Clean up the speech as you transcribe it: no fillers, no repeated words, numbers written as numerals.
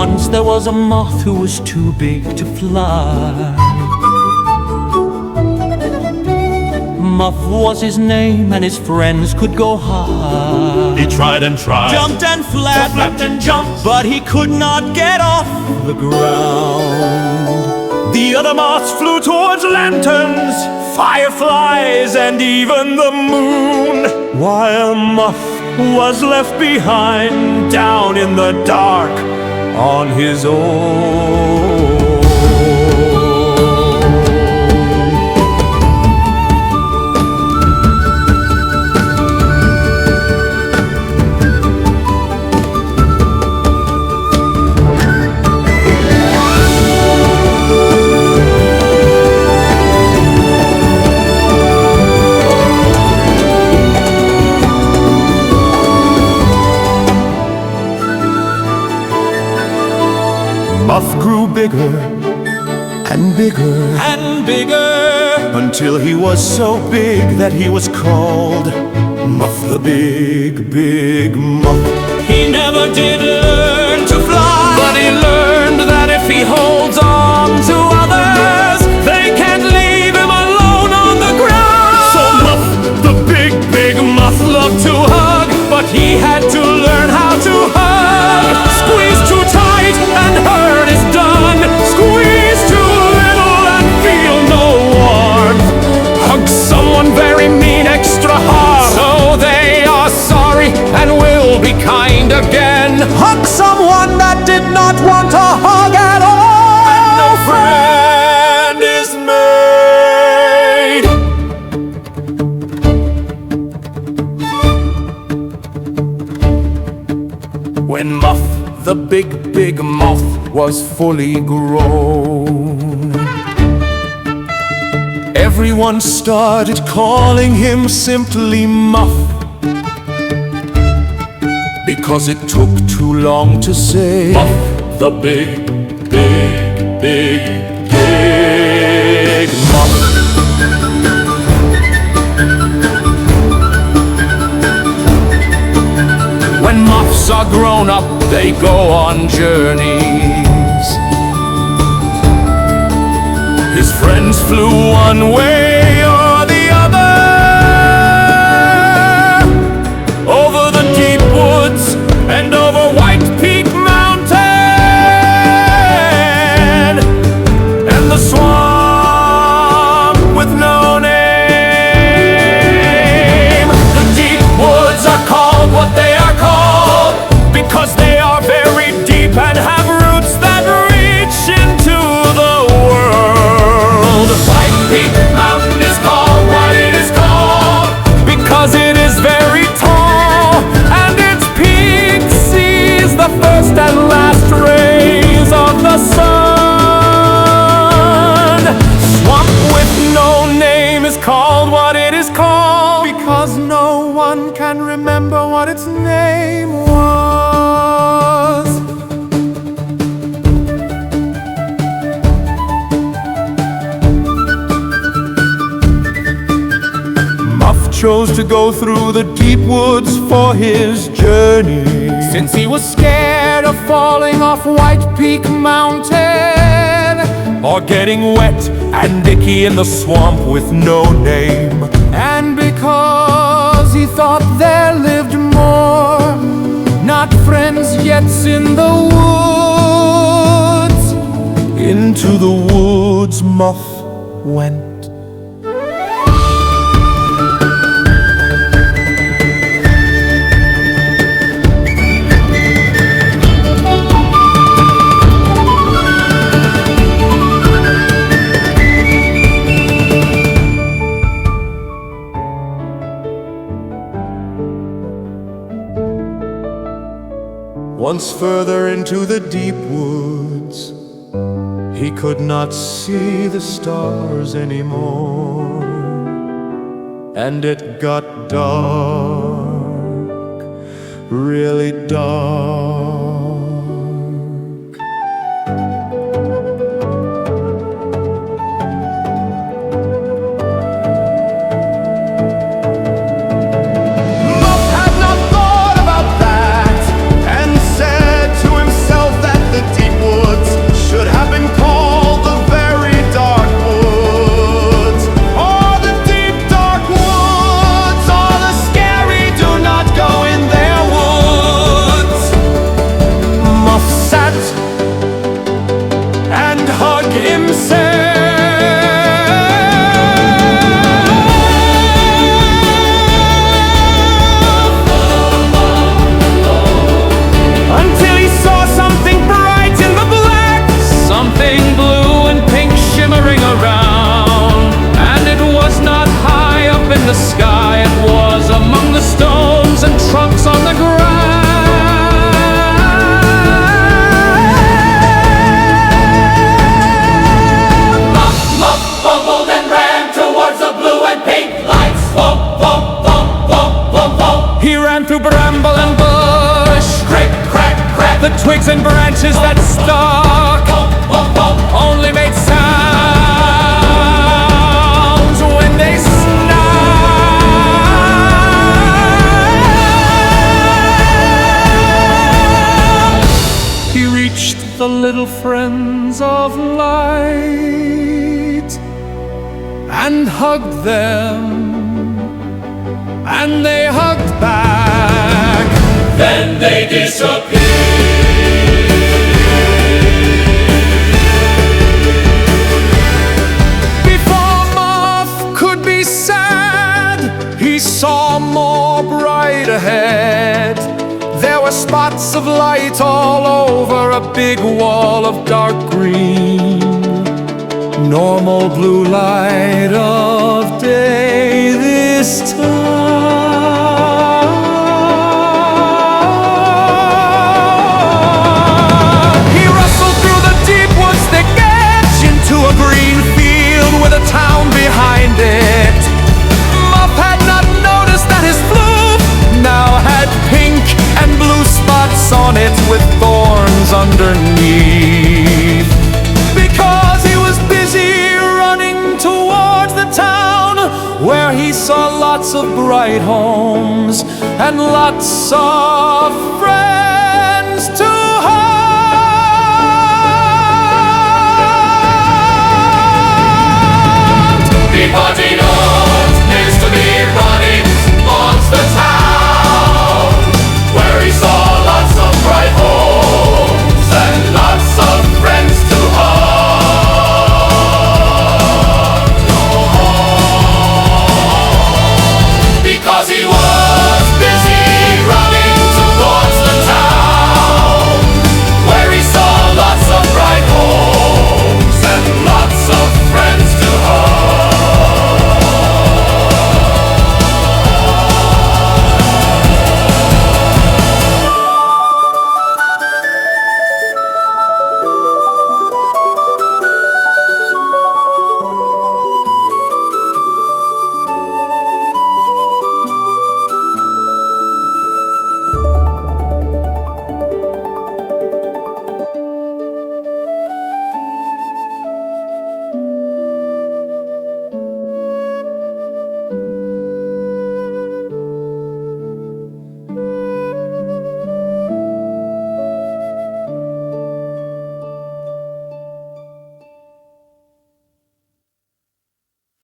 Once there was a moth who was too big to fly. Muff was his name, and his friends could go high. He tried and tried, jumped and flapped, flapped and jumped, but he could not get off the ground. The other moths flew towards lanterns, fireflies, and even the moon, while Muff was left behind down in the dark on his own. Muff grew bigger and bigger and bigger, until he was so big that he was called Muff the Big, Big Muff. He never did learn to fly, but he learned that if he holds on to others, they can't leave him alone on the ground. So Muff the Big, Big Muff loved to hug, but he had to learn how to hug. Squeeze too tight and hurt is done. Squeeze too little and feel no warmth. Hug someone very mean extra hard, so they are sorry and will be kind again. hug someone that did not want a hug at all, and no friend is made. When Muff the Big, Big Moth was fully grown, everyone started calling him simply Muff, because it took too long to say Muff the Big, Big, Big, Big Muff. When muffs are grown up, they go on journeys. His friends flew one way or the other, over the deep woods and over White Peak Mountain, and the swamp with no name. The deep woods are called what they are called because they are very deep and have roots that reach into the world. White Peak Mountain is called what it is called because it is very tall, and its peak sees the first and last rays of the sun. Swamp with no name is called what it is called because no one can remember what its name was. Muff chose to go through the deep woods for his journey, since he was scared of falling off White Peak Mountain or getting wet and icky in the swamp with no name, and because he thought there lived more, not friends yet, in the woods. Into the woods Muff went. Once further into the deep woods, he could not see the stars anymore, and it got dark, really dark. The and branches that stuck only made sounds when they snapped. He reached the little friends of light and hugged them, and they hugged back. Then they disappeared. Before Muff could be sad, he saw more bright ahead. There were spots of light all over a big wall of dark green. Normal blue light of day this time. He rustled through the deep woods thick edge into a green field with a town behind it. Muff had not noticed that his floof now had pink and blue spots on it with thorns underneath, because he was busy running towards the town where he saw lots of bright homes and lots of friends.